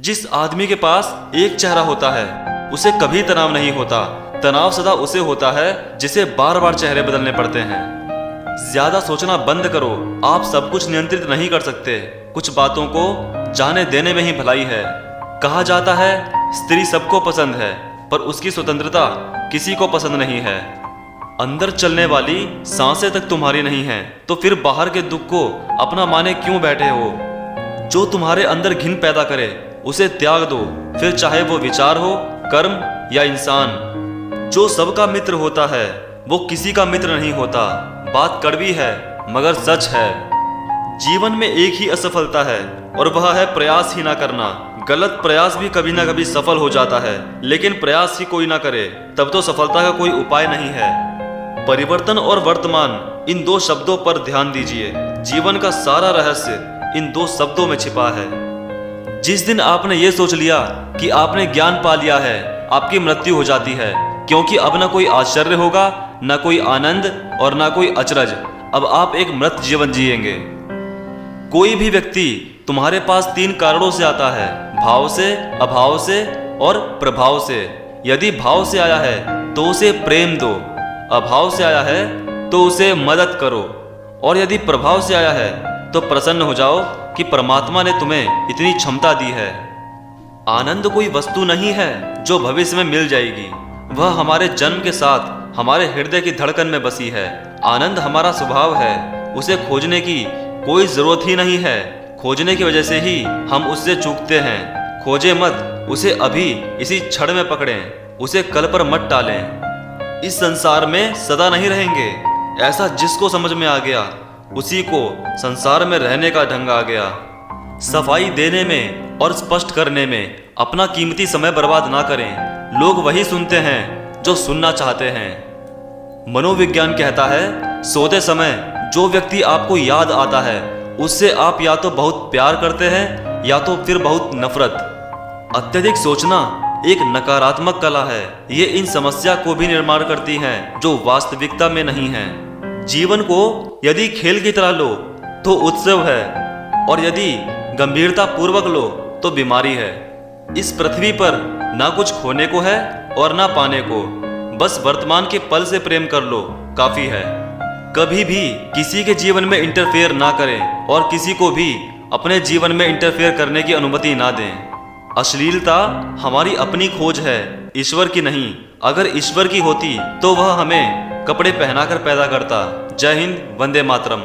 जिस आदमी के पास एक चेहरा होता है उसे कभी तनाव नहीं होता। तनाव सदा उसे होता है जिसे बार बार चेहरे बदलने पड़ते हैं। ज्यादा सोचना बंद करो। आप सब कुछ नियंत्रित नहीं कर सकते। कुछ बातों को जाने देने में ही भलाई है। कहा जाता है स्त्री सबको पसंद है पर उसकी स्वतंत्रता किसी को पसंद नहीं है। अंदर चलने वाली सांसें तक तुम्हारी नहीं है तो फिर बाहर के दुख को अपना माने क्यों बैठे हो। जो तुम्हारे अंदर घिन पैदा करे उसे त्याग दो, फिर चाहे वो विचार हो, कर्म या इंसान। जो सबका मित्र होता है वो किसी का मित्र नहीं होता। बात कड़वी है मगर सच है। जीवन में एक ही असफलता है और वह है प्रयास ही ना करना। गलत प्रयास भी कभी ना कभी सफल हो जाता है, लेकिन प्रयास ही कोई ना करे तब तो सफलता का कोई उपाय नहीं है। परिवर्तन और वर्तमान, इन दो शब्दों पर ध्यान दीजिए। जीवन का सारा रहस्य इन दो शब्दों में छिपा है। जिस दिन आपने ये सोच लिया कि आपने ज्ञान पा लिया है, आपकी मृत्यु हो जाती है, क्योंकि अब ना कोई आश्चर्य होगा, ना कोई आनंद और ना कोई अचरज। अब आप एक मृत जीवन जिएंगे। कोई भी व्यक्ति तुम्हारे पास 3 कारणों से आता है, भाव से, अभाव से और प्रभाव से। यदि भाव से आया है तो उसे प्रेम दो, अभाव से आया है तो उसे मदद करो और यदि प्रभाव से आया है तो प्रसन्न हो जाओ कि परमात्मा ने तुम्हें इतनी क्षमता दी है। आनंद कोई वस्तु नहीं है जो भविष्य में मिल जाएगी। वह हमारे जन्म के साथ हमारे हृदय की धड़कन में बसी है। आनंद हमारा स्वभाव है, उसे खोजने की कोई जरूरत ही नहीं है। खोजने की वजह से ही हम उससे चूकते हैं। खोजे मत, उसे अभी इसी क्षण में पकड़ें, उसे कल पर मत टालें। इस संसार में सदा नहीं रहेंगे, ऐसा जिसको समझ में आ गया उसी को संसार में रहने का ढंग आ गया। सफाई देने में और स्पष्ट करने में अपना कीमती समय बर्बाद ना करें। लोग वही सुनते हैं जो सुनना चाहते हैं। मनोविज्ञान कहता है सोते समय जो व्यक्ति आपको याद आता है उससे आप या तो बहुत प्यार करते हैं या तो फिर बहुत नफरत। अत्यधिक सोचना एक नकारात्मक कला है। ये इन समस्या को भी निर्माण करती है जो वास्तविकता में नहीं है। जीवन को यदि खेल की तरह लो तो उत्सव है और यदि गंभीरता पूर्वक लो तो बीमारी है। इस पृथ्वी पर ना कुछ खोने को है और ना पाने को। बस वर्तमान के पल से प्रेम कर लो, काफी है। कभी भी किसी के जीवन में इंटरफेयर ना करें और किसी को भी अपने जीवन में इंटरफेयर करने की अनुमति ना दें। अश्लीलता हमारी अपनी खोज है, ईश्वर की नहीं। अगर ईश्वर की होती तो वह हमें कपड़े पहनाकर पैदा करता। जय हिंद, वंदे मातरम।